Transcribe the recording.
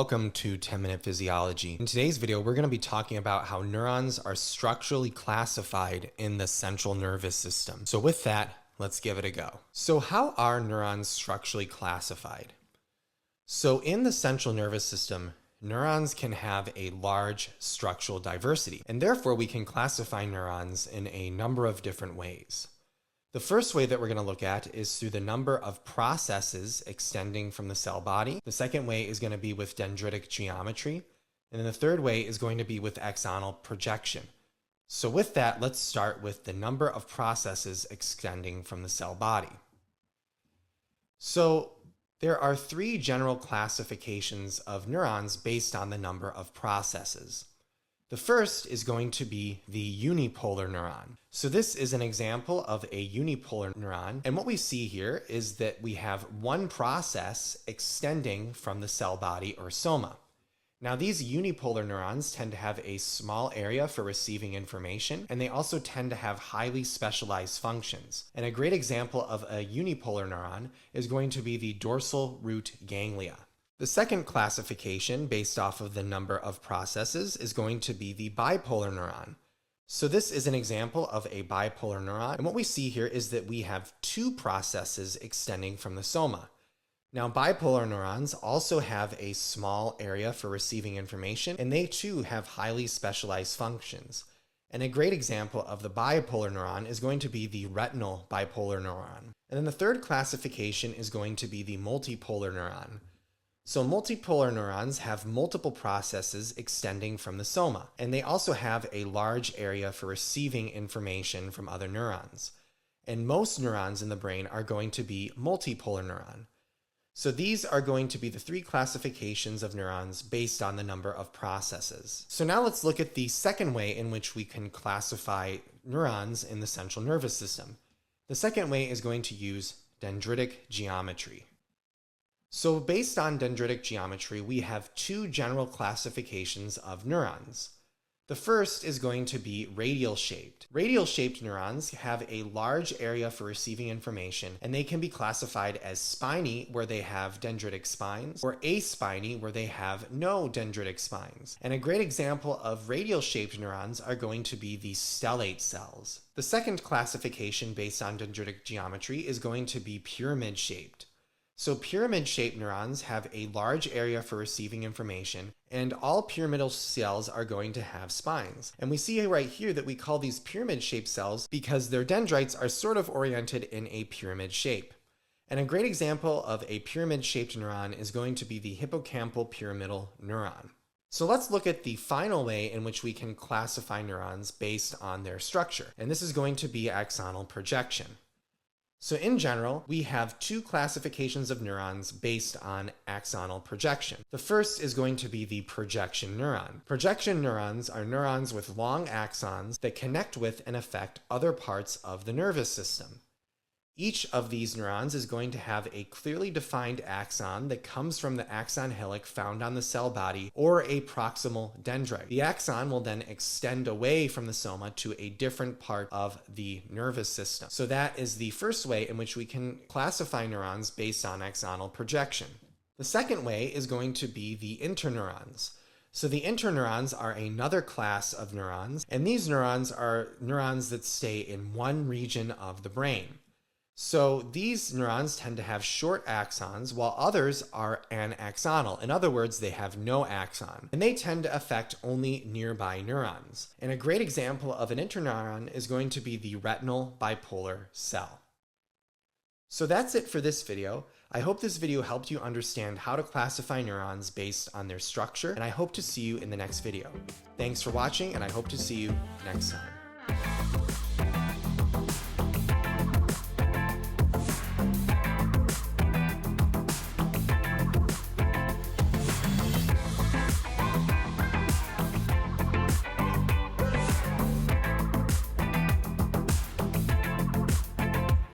Welcome to 10-Minute Physiology. In today's video, we're going to be talking about how neurons are structurally classified in the central nervous system. So with that, let's give it a go. So how are neurons structurally classified? So in the central nervous system, neurons can have a large structural diversity, and therefore we can classify neurons in a number of different ways. The first way that we're going to look at is through the number of processes extending from the cell body. The second way is going to be with dendritic geometry. And then the third way is going to be with axonal projection. So with that, let's start with the number of processes extending from the cell body. So there are three general classifications of neurons based on the number of processes. The first is going to be the unipolar neuron. So this is an example of a unipolar neuron. And what we see here is that we have one process extending from the cell body or soma. Now these unipolar neurons tend to have a small area for receiving information, and they also tend to have highly specialized functions. And a great example of a unipolar neuron is going to be the dorsal root ganglia. The second classification, based off of the number of processes, is going to be the bipolar neuron. So this is an example of a bipolar neuron, and what we see here is that we have two processes extending from the soma. Now bipolar neurons also have a small area for receiving information, and they too have highly specialized functions. And a great example of the bipolar neuron is going to be the retinal bipolar neuron. And then the third classification is going to be the multipolar neuron. So multipolar neurons have multiple processes extending from the soma, and they also have a large area for receiving information from other neurons. And most neurons in the brain are going to be multipolar neuron. So these are going to be the three classifications of neurons based on the number of processes. So now let's look at the second way in which we can classify neurons in the central nervous system. The second way is going to use dendritic geometry. So based on dendritic geometry, we have two general classifications of neurons. The first is going to be radial shaped. Radial shaped neurons have a large area for receiving information, and they can be classified as spiny, where they have dendritic spines, or aspiny, where they have no dendritic spines. And a great example of radial shaped neurons are going to be the stellate cells. The second classification based on dendritic geometry is going to be pyramid shaped. So pyramid-shaped neurons have a large area for receiving information, and all pyramidal cells are going to have spines. And we see right here that we call these pyramid-shaped cells because their dendrites are sort of oriented in a pyramid shape. And a great example of a pyramid-shaped neuron is going to be the hippocampal pyramidal neuron. So let's look at the final way in which we can classify neurons based on their structure, and this is going to be axonal projection. So in general, we have two classifications of neurons based on axonal projection. The first is going to be the projection neuron. Projection neurons are neurons with long axons that connect with and affect other parts of the nervous system. Each of these neurons is going to have a clearly defined axon that comes from the axon hillock found on the cell body or a proximal dendrite. The axon will then extend away from the soma to a different part of the nervous system. So that is the first way in which we can classify neurons based on axonal projection. The second way is going to be the interneurons. So the interneurons are another class of neurons, and these neurons are neurons that stay in one region of the brain. So these neurons tend to have short axons, while others are anaxonal. In other words, they have no axon, and they tend to affect only nearby neurons. And a great example of an interneuron is going to be the retinal bipolar cell. So that's it for this video. I hope this video helped you understand how to classify neurons based on their structure, and I hope to see you in the next video. Thanks for watching, and I hope to see you next time.